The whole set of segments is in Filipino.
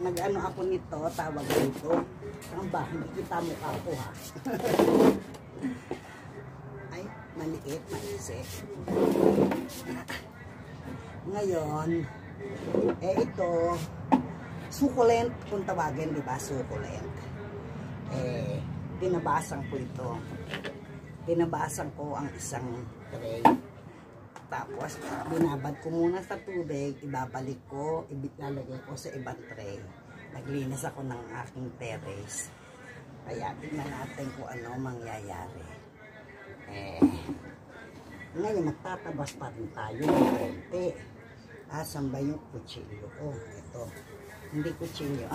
nag-ano ako nito, tawag dito. Ang ba, hindi kita mukha ko ha. Ay, maliit, maisi. Ngayon, ito, succulent kung tawagin, di ba? Succulent. Tinabasan ko ito. Tinabasan ko ang isang tray. Tapos, binabad ko muna sa tubig, ibabalik ko, ilalagay ko sa ibang tray. Naglinis ako ng aking terrace. Kaya, tignan natin kung ano mangyayari. Ngayon, magtatabas pa rin tayo ng konti. Asan ba yung kutsilyo? Oh, ito. Hindi kutsilyo.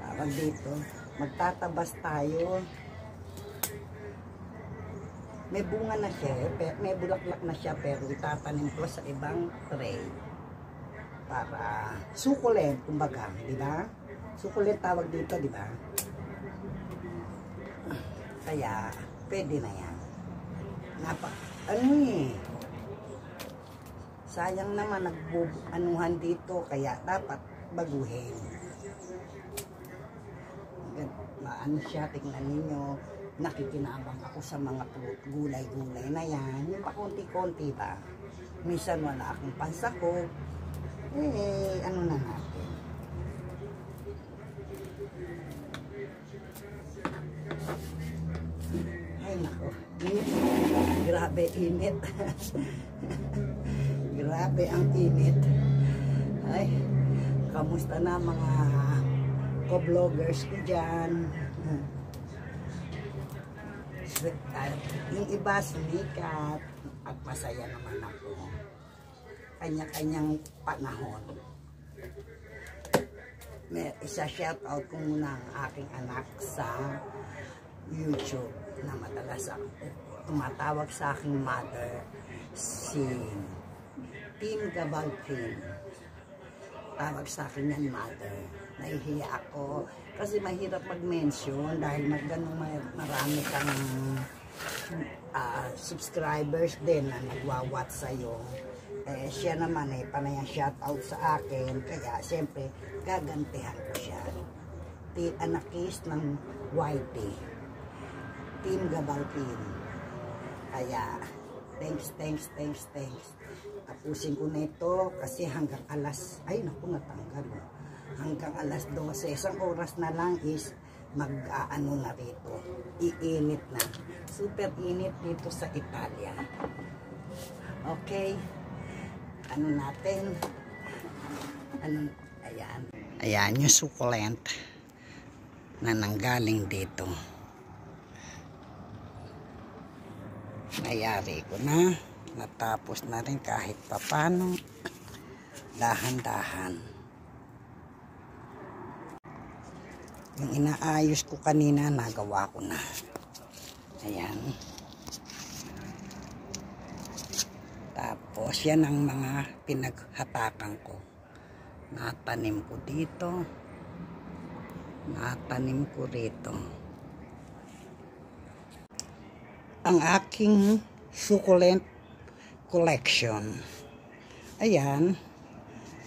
Tawag dito. Magtatabas tayo. May bunga na siya, may bulaklak na siya, pero itatanim ko sa ibang tray. Para succulent, kumbaga, di ba? Succulent tawag dito, di ba? Kaya, pwede na yan. Sayang naman, nagbubuanuhan dito, kaya dapat baguhin. Ano siya, tingnan ninyo. Nakikinabang ako sa mga gulay-gulay na yan. Yung pakunti-kunti ba? Minsan wala akong pansakop. Ano na natin? Ay, nako. Init. Grabe, init. Grabe ang init. Ay, kamusta na mga co-vloggers ko dyan? Yung iba sumikat at masaya naman ako. Kanya-kanyang panahon. May isa shout out ko muna ang aking anak sa YouTube na madalas ako tumatawag sa aking mother, si Team Gabalpin. Tawag sa akin yan mother. Nahihiya ako kasi mahirap mag-mention dahil marami kang subscribers din na nagwa-watch sa'yo. Siya naman panayang shoutout sa akin, kaya siyempre gagantihan ko siya. Anakis ng YT, Team Gabalpin. Kaya thanks. Tapusin ko na ito kasi hanggang alas, ay naku, natanggal. Hanggang alas 12, isang oras na lang is mag-aano na rito. Iinit na. Super init dito sa Italia. Okay. Ano natin? Ayan. Ayan yung succulent na nanggaling dito. Nayari ko na. Natapos na rin kahit papano. Dahan-dahan. Yung inaayos ko kanina, nagawa ko na. Ayan. Tapos, yan ang mga pinaghatakan ko. Natanim ko dito. Natanim ko rito. Ang aking succulent collection. Ayan.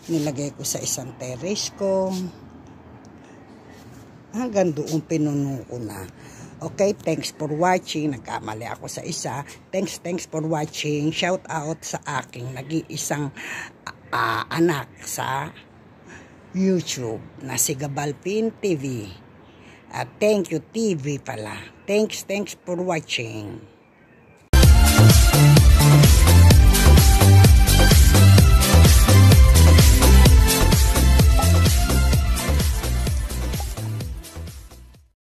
Nilagay ko sa isang terrace ko. Hanggang doon pinuno ko na. Okay, thanks for watching. Nagkamali ako sa isa. Thanks for watching. Shout out sa aking nag-iisang anak sa YouTube na si Gabalpin TV. Thank you TV pala. Thanks for watching.